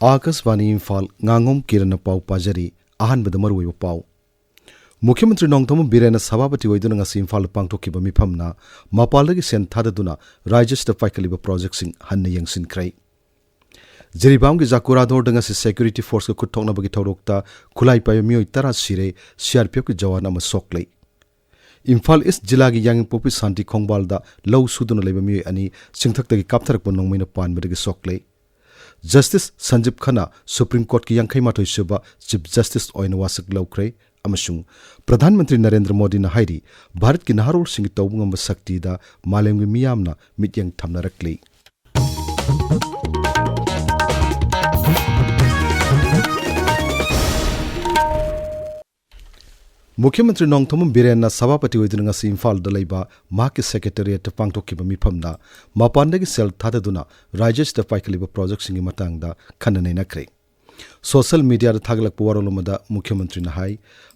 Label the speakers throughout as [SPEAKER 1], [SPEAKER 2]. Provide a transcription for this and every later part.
[SPEAKER 1] Akasvani Imphal Ngangom KIran pau pajari ahanbada maruoiba pau Mukhyamatri Nongthom Birena Sabhapati oiduna ngasi Imphal pangthokiba mifamna mapaldagi sen thadaduna rajyasida paikaliba projectsing hanna yangsinkhrai Jiribam gi Jakurador danga si security force ka kuthoknabagi thorokta khulai payo mioi tara sire CRPF ki jawan ama soklei Imphal East jila gi yang popi santi khongbalda law suduna leiba mioi ani singthaktagi kaptharakpa nongmaina panbadagi soklei Justice Sanjib Khanna Supreme Court ki yang khaima thoisuba Chief Justice oina wasak laukrei amasung Pradhan Mantri Narendra Modi na hairi Bharat ki naharol singi tawbungamba sakti da malemgi miyamna mityang thamnarakli Mukhyamatri Nongthom Birena Sabhapati oiduna ngasi Imphal da leiba mahaki secretariat pangthokiba mifamna mapandagi sel thadaduna rajyasida paikaliba project singi matangda khananai nakre Social media da thaglakpa warolomada Mukhyamatri na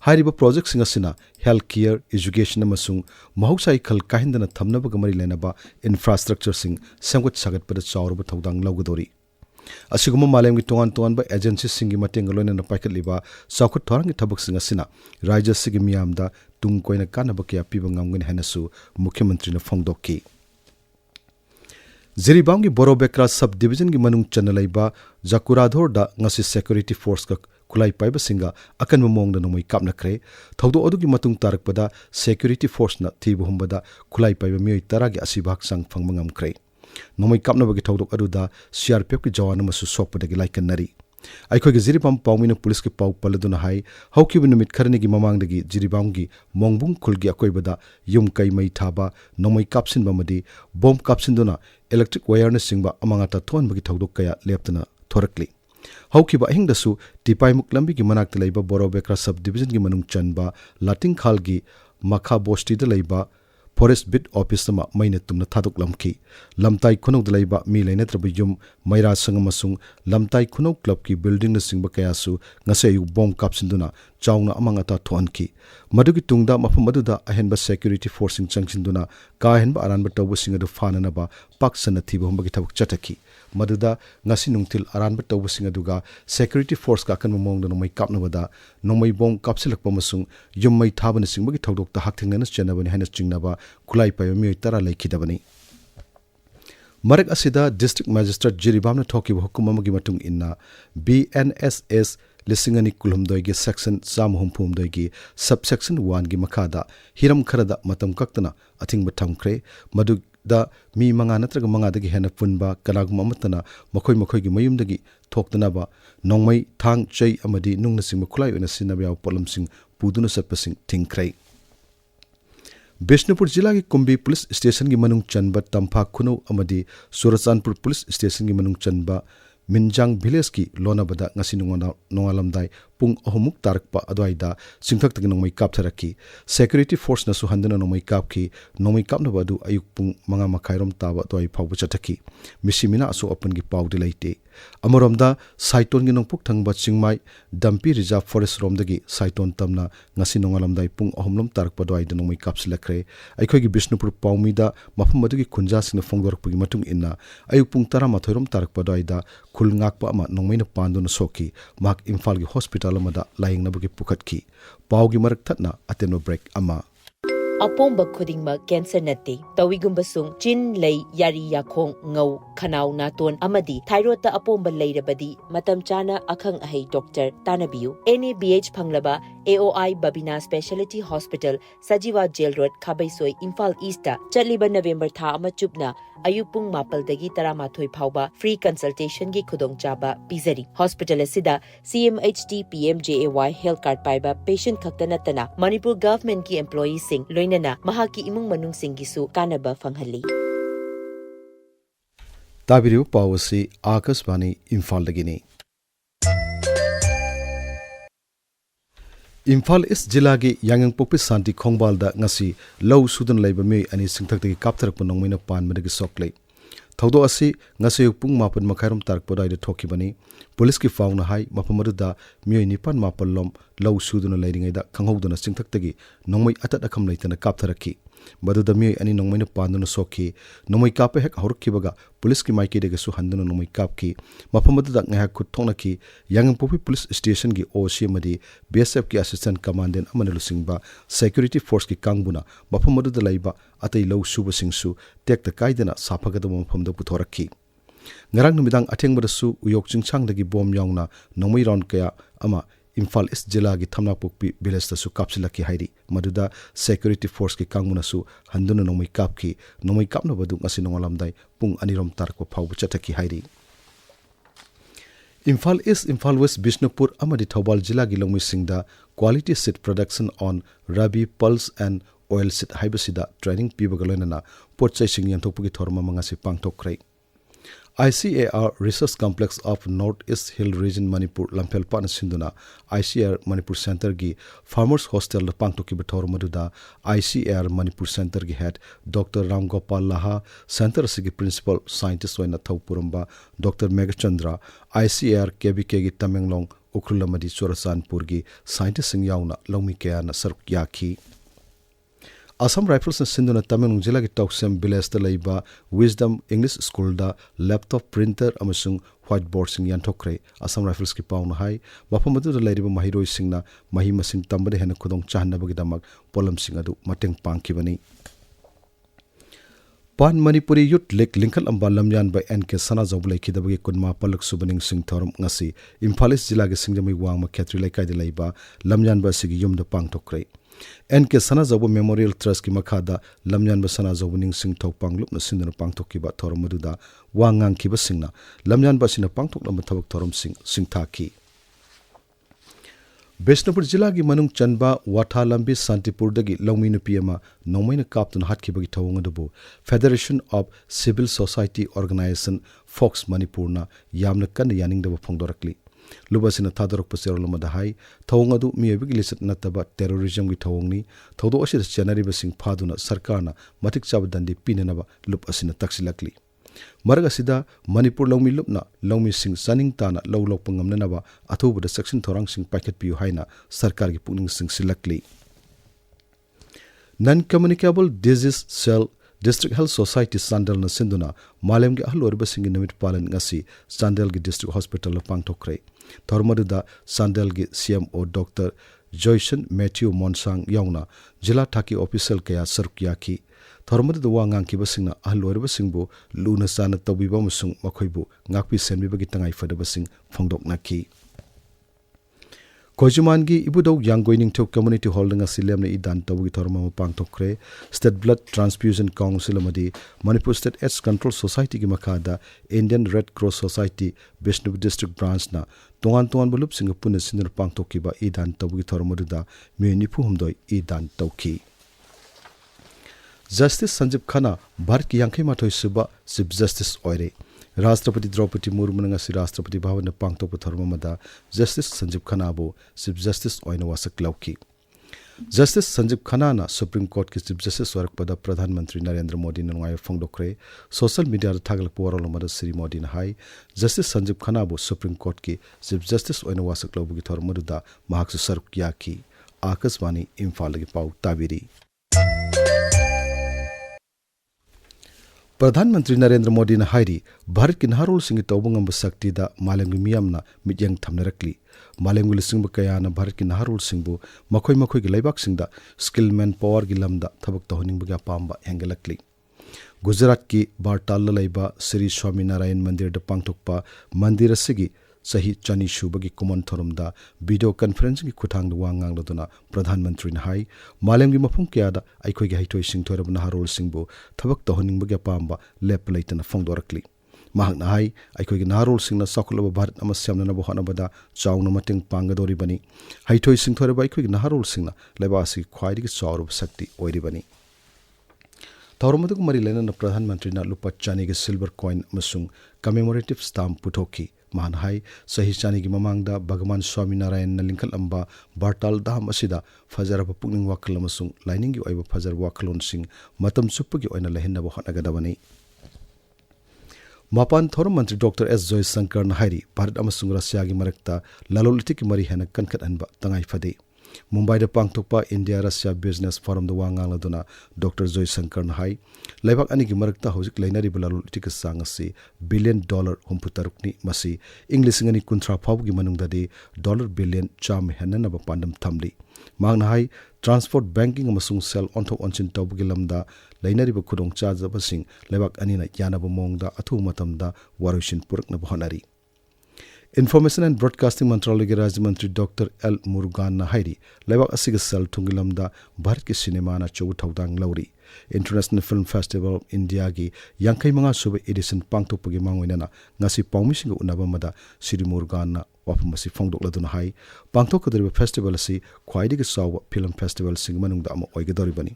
[SPEAKER 1] hairiba project singa sina health care education amasung mahausai khal kahindana thamnabaga mari lenaba infrastructure sing semgat sagatpada chawruba thodang laugadori Asiguma malemgi tongan ba agency singi matenga loina paikaliba sakhut thorangi thabak singa sina rajya sigi miyamda tung koina kanaba kya piba ngamgani hanasu Mukhyamatri na phongdokki Jiribam gi Borobekra sub division gi manung chanalaiba Jakurador da ngasi security force ka kulai paiba singa akan momong da nomoi kapnakre thodo odugi matung tarakpada security force na thibu humbada kulai paiba mioi taragi asibak sang phangmangam kre nomoi kapnabagi thodok aduda CRPF ki jawan masu sokpadagi laikannari Aikhogi Jiribam Paumina police ki pau paladuna hai haukibu numit kharani gi mamangdagi Jiribam gi mongbung khulgi akoibada yum kai mai thaba nomoi kapsin bamadi bomb kapsinduna electric wire na singba amangata thonbagi thodok kaya leptana thorakli haukiba ahingdasu tipai muklambi gi manakta leiba Borobekra sub division gi manung chanba lating khal gi makha bosti da leiba Forest Bid Office ma maina tumna thaduk lamki lamtai khunau dalaiba mi laina trabiyum maira sangamasung lamtai khunau club ki building na singba kayasu ngasayu bomb kapsinduna chauna amangata thoanki madugi tungda mafam aduda ahenba security forcing changsinduna ka ahenba aranba tawbu singadu fananaba paksana thiba humbagi thabuk chataki maduda ngasi nungtil aranba tawbu singaduga security force ka kan momong no mai kapnabada no mai bomb kapsilakpa masung yum mai thabana singbagi thodokta hakthingna chenabani haina chingnaba kulai payo mioi tara laikhidabani Marak asida district magistrate Jiribamna thokiba hukum amagi matung inna BNSS lisingani kulhumdoi gi section samhumphumdoi gi subsection 1 gi makhada hiram kharada matam kaktana athingba thamkre madugda mi manga natraga manga dagi hena punba kanagum amatana makhoi gi mayumdagi thoktanaba nongmai thang chei amadi nungna singma khulai oina sinabiya polamsing puduna sapasing thingkrai Bishnupur jila ki Kumbi police station ki manung chanba Tampha Khunau amadi Surachanpur police station ki manung chanba Minjang village ki lonabada ngasi nongalamdai pung ahumuk tarakpa adwaida singthak tagi nongmai kap tharaki security force na suhandana nongmai kap ki nongmai kap na badu ayuk pung manga makhairom taba adwai phawbu chataki misimina aso open ki pawdi laite amoromda saiton gi nongpuk thangba chingmai dampi reserve forest romdagi saiton tamna ngasi nongalamdai pung ahumlom tarakpa adwaida nongmai kap silakre aikhogi Bishnupur Paumida mafam adugi khunja singna phongdorpagi matung inna ayuk pung 13 tarakpa adwaida khul ngakpa ama nongmaina panduna soki mak Imphal gi hospital amada laying nabagi pukhatki paugi marak thatna ateno break ama
[SPEAKER 2] Apomba khudingma cancer nate tawigumbasung chin lay yari yakhong ngau khanau naton amadi thyroid ta apomba leirabadi matam chana akhang ahei doctor tanabiu NABH phanglaba AOI Babina Specialty Hospital Sajiwa Jail Road Khabaisoi Imphal East ta chaliba November tha ama chupna ayupung mapal dagi taramathoi phauba free consultation gi khudong chaba pizari hospital asida CMHT PMJAY health card paiba patient khaktanatana Manipur government ki employees sing loinana mahaki imung manung singisu kanaba phanghalli
[SPEAKER 1] Tabiriu pawasi Akasvani Imphal dagini Imphal East jila gi Yangeng Popi Santi Khongbalda ngasi law sudan laiba mi ani singthaktagi kaptharakpa nongmaina panmadagi soklei thodo asi ngasi pung mapan makhairam tarakpa daida thokibani police की fauna high मफमरुदा मियोय निपान मापल्लोम लौ सुदुना लैरिङैदा खंहौदुना सिंथक्तगी नोंमै अतत अखम लैतना कापथरखी मदुदा मियोय अनि नोंमैना पांदुना सोखी नोंमै कापे हेक हौरखिबगा police की माइकेदेगसु हंदुना नोंमै कापकी मफमरुदा ngahak खुथोंनकी यांगपोपी police station की ओसी मदी BSF की assistant commandant अमन लुसिंगबा security force की कांगबुना मफमरुदा लैबा अतै लौ सुबसिंगसु टेक्त कायदना साफगदब मफमदा पुथोरखी ngarang numidang athengbadasu uyok chingchangdagi bom yaungna nongmai round kaya ama Imphal East Jilla gi Thamnapokpi village tasu kapsilaki hairi maduda security force ki kangmuna su handuna nongmai kapki nongmai kapna badu ngasi nongalamdai pung anirom tarko phawbu chataki hairi Imphal East Imphal West Bishnupur amadi Thobal Jilla gi longmisingda quality seed production on rabi pulse and oil seed haibasida training pibagaloinana potchai sing yanthokpugi thorma mangasi pangthokrai ICAR Research Complex of North-East Hill Region Manipur Lamphelpan Sinduna ICAR Manipur Center gi Farmers Hostel Pangtoki Bathor Maduda ICAR Manipur Center gi head Dr. Ram Gopal Laha Center sigi Principal Scientist Waina Thawpuramba Dr. Geetchandra ICAR KBK gi Tamenglong Ukrulamadi Chorasanpur gi Scientist sing yauna Longmi Kayana Saruk Yaki Assam Rifles and Sindhuna Tamenglong Jilla gi Tauksem village da laiba Wisdom English School da laptop printer amasung whiteboard sing yanthokre Assam Rifles ki pauna hai mafamadu da lairiba mahiroi singna mahi masing tambade hena khudong chahnabagi damak polam sing adu mateng pangkibani Pan Manipuri Youth Lake Lincoln Amba Lamyan by NK Sana Zoblai Kidabagi Kunma Palak Subaning Sing Thorum Ngasi Imphal East Jilla gi Singjamai Wangma Khetri Laikai de laiba Lamyan ba sigi yum da pangtokre NK Sana Zobu Memorial Trust ki makhada Lamyan ba Sana Zobu ning sing thok panglup na sindana pangtokki ba thorum maduda wangang ki ba singna Lamyan ba sina pangtok lamba thabak thorum sing thaki Bishnupur Jilla gi manung chanba Watha Lambi Santipur dagi longmi nupi ama nongmaina kaptun hatkibagi thawung adubu Federation of Civil Society Organization Fox Manipur na yamna kan yaningdaba phongdorakli Lubasina Thadorok Paserolomada Hai, Tawangadu Miabig Lisset Nataba terrorism with Tawangni, Todo Ashis Janari Basing Paduna, Sarkana, Matik Chabadandi Pinanaba, Lup Asina Taxilakli. Maragasida, Manipur Lomi Lupna, Lomi Sing Saning Tana, Low Lopungam Nanaba, Atoba the section Torang Sing Packet Piu Haina, Sarkari Puning Sing Silakli. Non-communicable disease cell District Health Society Sandal na Sinduna, Malem ge ahlu orba singi namit palan ngasi Sandal ge District Hospital la pangtokre. Thormaduda Sandal ge CMO Dr. Joyson Matthew Monsang yauna Jilla Thaki official kaya sarkyaki. Thormaduda wangang ki basingna ahlu orba singbu luna sana tawiba musung makhoibu ngakpi senbiba gi tangai fadaba sing phongdok naki. Kojumangi ibudau Yangoining Tok Community Holding a Silam Idan Tawi Torma Pangtokre, State Blood Transfusion Council Amadi, Manipur State AIDS Control Society Gimakada, Indian Red Cross Society, Bishnu District Branch na, Tongan Bulup Singapuna Sinner Pangtokiba Idan Tawi Tormoduda, Munipuhumdoi Idan Toki. Justice Sanjib Khana, Barki Yankhe Matoi Suba, Chief Justice Oire. Rashtrapati Draupadi Murmu ngasi Rashtrapati Bhavan na pangtokpa tharmamada Justice Sanjib Khana bu Chief Justice oina wasak lauki. Justice Sanjib Khana na Supreme Court ki Chief Justice warakpada Pradhan Mantri Narendra Modi na ngai phongdokre social media thagal porolomada Sri Modi na hai Justice Sanjib Khana bu Supreme Court ki Chief Justice oina wasak laubu ki tharmaduda mahaksu saruk yaki Akaswani Imphal gi pau tabiri. Pradhanmantri Narendra Modi na hairi Bharat ki naharul singi tawbungam basakti da malemgi miyamna midyang thamnarakli malemgi lisingba kaya na Bharat ki naharul singbu makhoi gi laibak singda skill manpower gi lamda thabak tahoningba ga pamba hengalakli Gujarat ki Bartal laiba Sri Swami Narayan Mandir da pangthokpa mandir asigi sahi chani shubagi common thorumda video conference ki khuthang wangang loduna Pradhan Mantri na hai malemgi mafung kya da aikhoi gi haitoi sing thorab naharul singbu thabak tohoning bagi pamba lep laitana phongdorakli mahak na hai aikhoi gi naharul singna sakuloba Bharat amasyamna na bohana bada chawna mating pangadori bani haitoi sing thorab aikhoi gi naharul singna lebasi khwaidi gi chawrub sakti oiri bani thormadu mari lena na Pradhan Mantri na lupa chani gi silver coin masung commemorative stamp puthoki Mahan hai sahi chani gi mamangda Bhagavan Swami Narayan na lingkal amba Bartal dam asida fajar ba pukning wakal amasung lining gi oiba fajar wakalon sing matam suppu gi oina lehinna bo hanagadabani Mapan Thoram Mantri Dr. S. Geetchandra na hairi Bharat amasung Russia gi marakta lalolitik mari hena kankat anba tangai fade. Mumbai da pangtokpa India Russia Business Forum da wangang laduna Dr. Geetchandra na hai laibak ani gi marakta hojik lainari lalolitik sang asi $1 billion humputarukni masi English ngani kuntra phau gi manung da de $1 billion cham hena na ba pandam thamli mangna hai transport banking amasung sell onthok onchin tawbugi lamda lainari ba khudong charge basing lebak anina yana ba mongda athu matamda warushin purakna bhanari. Information and Broadcasting Mantralaya ge Rajya Mantri Dr. L. Murugan na hairi lebak asiga sell tungilamda Bharat ki cinema na chobu thaudang lauri. International Film Festival of India gi yankai manga suba edition pangtokpagi mangoina na ngasi pawmisinga unaba mada Sri Murugan na wapamasi phongdok laduna hai pangtokadriba festival asi khwaidigi sawa film festival sing manungda ama oigadoribani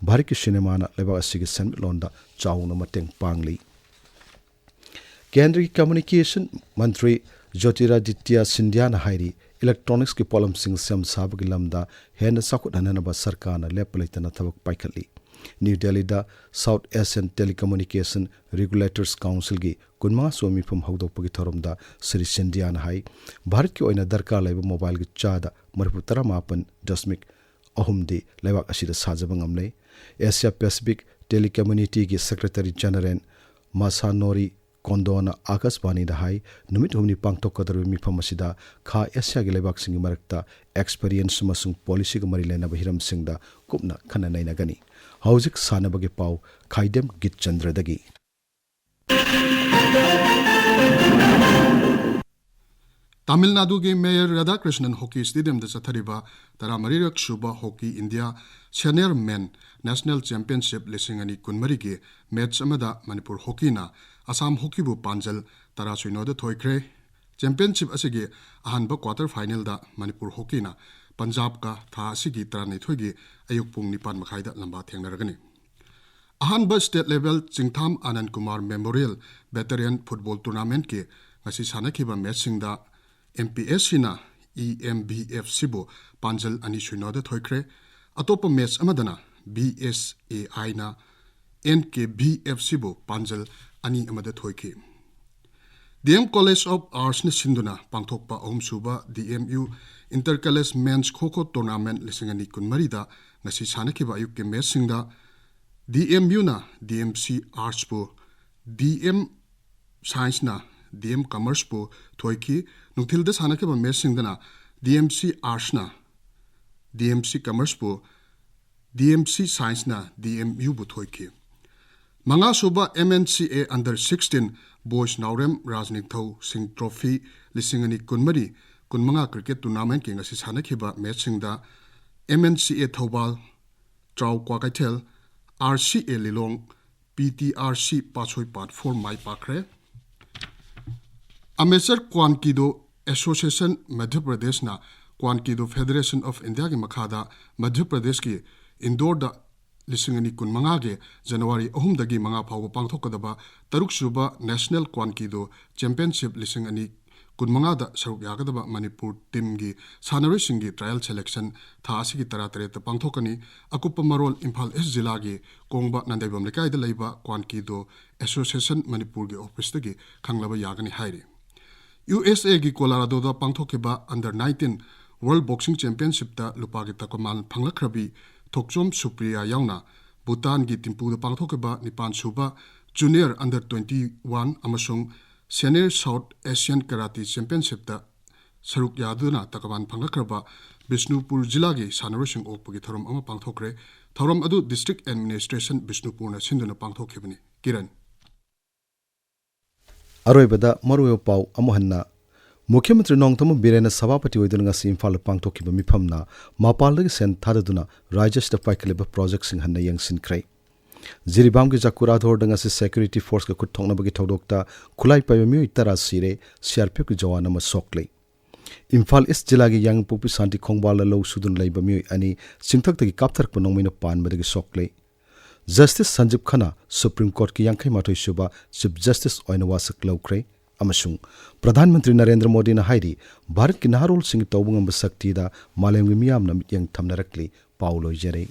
[SPEAKER 1] Bharat ki cinema na lebak asiga senmitlonda chawna mateng pangli. Kendriya Communication Mantri Jyotiraditya Scindia na hairi electronics ki polam sing sam sabagi lamda hena sakut hanana ba sarkar na lepalaitana thabak paikhatli. New Delhi da South Asian Telecommunication Regulators Council gi kunma somi phum hawdokpagi thoramda Sri Scindia na hai Bharat ki oina darkar laiba mobile gi chada marputara mapan dasmik ahumdi laibak asida sajaba ngamle. Asia Pacific Telecommunity gi Secretary General Masanori Kondona Akashvani da hai numit humni pangtokadar mifam asida kha Asia gi laibak singi marakta experience masung policy gi mari lena bahiram singda kupna khana naina gani. Hauzik sanabagi pau Khaidem Geetchandra dagi.
[SPEAKER 3] Tamil Nadu ge Mayor Radhakrishnan Hockey Stadium da chathariba taramarirak shuba Hockey India Senior Men National Championship lisingani kunmari ge match amada Manipur Hockey na Assam Hockey bu panjal tarasuino da thoikre championship asige ahanba quarter final da Manipur Hockey na Punjab ka tha asigi tarani thoigi ayuk pung nipan makhai da lamba thengnaragani. Ahanba state level Chingtham Anand Kumar Memorial Veteran Football Tournament ke ngasi sanakhiba match singda MPSC na EMBF sibo panjal ani shuino da thoikre atopa match amadana BSAI na NKBF sibo panjal ani amada thoike. DM College of Arts na sinduna pangthokpa suba DMU Intercollege Men's Kho Tournament lisingani kunmari da ngasi sanakhiba ayuk ke match singda DMU na DMC Arts po DM Science na DM Commerce po thoiki nukthilda sanakhiba match singdana DMC Arts na DMC Commerce po DMC Science na DMU bu thoiki. Manga suba MNCA Under 16 Boys Naurem Rajnithau Singh Trophy lisingani kunmari kunmanga cricket tournament ki ngasi sanakhiba match singda MNCA Thobal Trau Kwakaithel RCA Lilong PTRC Pachoi Part 4 Mai Pakre. Amateur Kwan Kido Association Madhya Pradesh na Kwan Kido Federation of India ki makhada Madhya Pradesh ki Indore da lisingani kunmanga ge January 3 dagi manga phawba pangthokadaba taruk suba National Kwan Kido Championship lisingani kunmanga da saruk yagadaba Manipur team gi sanari singi trial selection tha asigi taratare ta pangthokani akupa marol Imphal East Jilla gi kongba nandaibam lekai da leiba Kwan Kido Association Manipur gi office da gi khanglaba yagani hairi. USA gi Colorado da pangthokeba Under 19 World Boxing Championship da lupa gi takomal phanglakhrabi Thokchom Supriya yauna Bhutan gi Timpu da pangthokeba Nipan suba Junior Under 21 amasung Senior South Asian Karate Championship da saruk yaduna takaban phanglakraba Bishnupur Jilla gi sanarusing okpagi thoram ama pangthokre thoram adu District Administration Bishnupur na sinduna pangthokhibani. Kiran
[SPEAKER 1] Aroibada maruyo pau amohanna Mukhyamantri Nongtham Birena Sabapati oiduna ngasi Imphal pangtokhiba mifamna mapaldagi sen thadaduna Rajastha paikaleba project sing hanna yangsin krai. Jiribam ki Jakura Dhordang as security force ka kuthongna bagi thodokta khulai paiba mi itara sire CRPF ki jawana ma sokle. Imphal East Jilla gi yang pupi santi khongbala lo sudun leiba mi ani singthak tagi kapthar pa nongmina pan madagi sokle. Justice Sanjeev Khanna Supreme Court ki yankai mathoi suba Chief Justice oina wasak laukre amasung Pradhan Mantri Narendra Modi na hairi Bharat ki naharol sing tawbungam basakti da malem gi miyam na yang thamnarakli paulo jere.